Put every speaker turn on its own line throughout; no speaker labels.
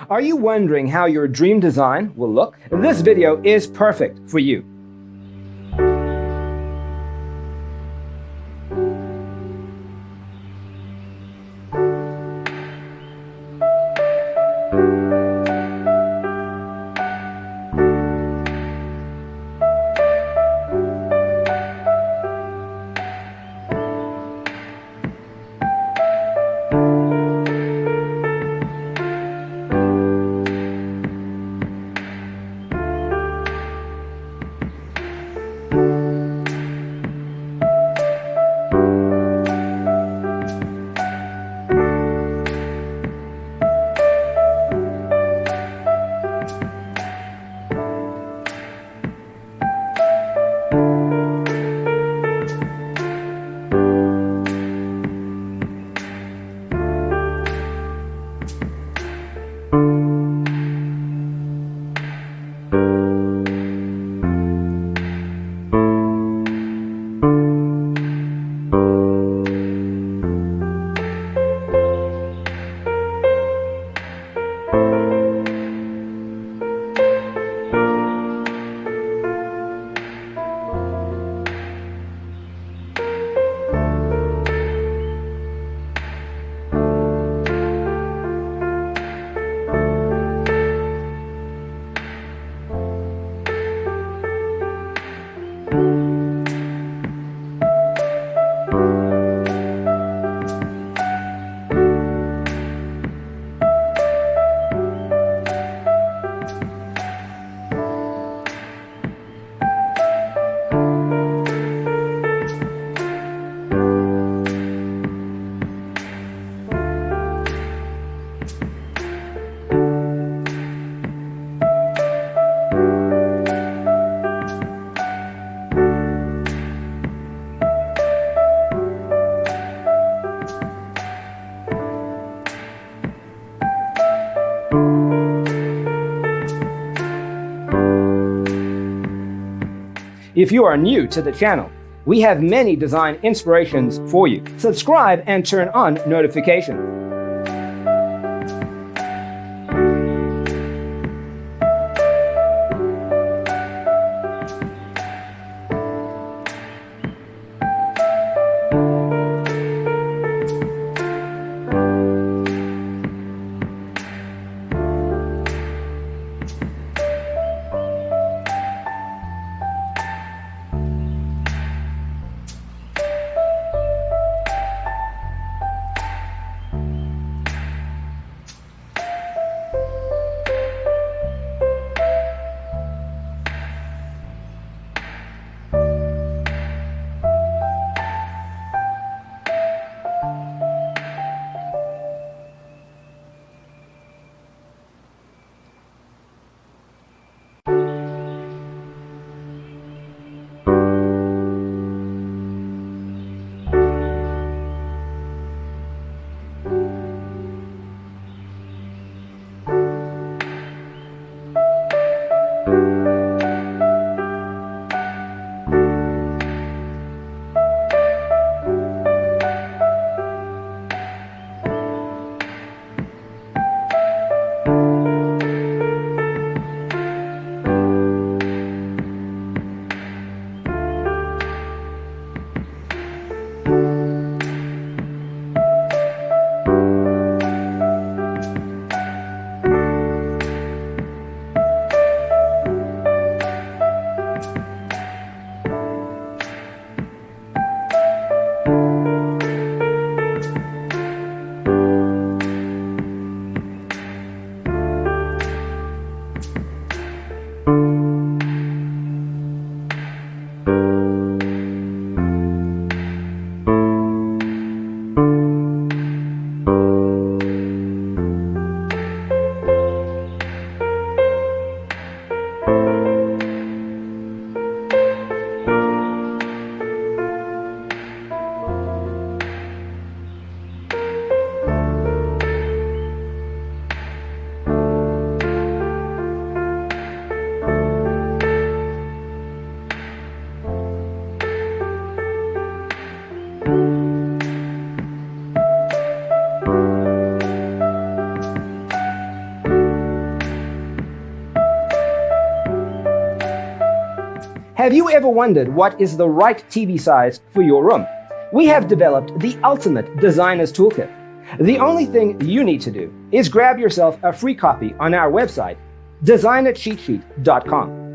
Are you wondering how your dream design will look? This video is perfect for you. If you are new to the channel, we have many design inspirations for you. Subscribe and turn on notifications. Have you ever wondered what is the right TV size for your room? We have developed the ultimate designer's toolkit. The only thing you need to do is grab yourself a free copy on our website, designercheatsheet.com.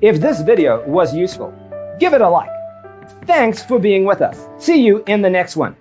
If this video was useful, give it a like. Thanks for being with us. See you in the next one.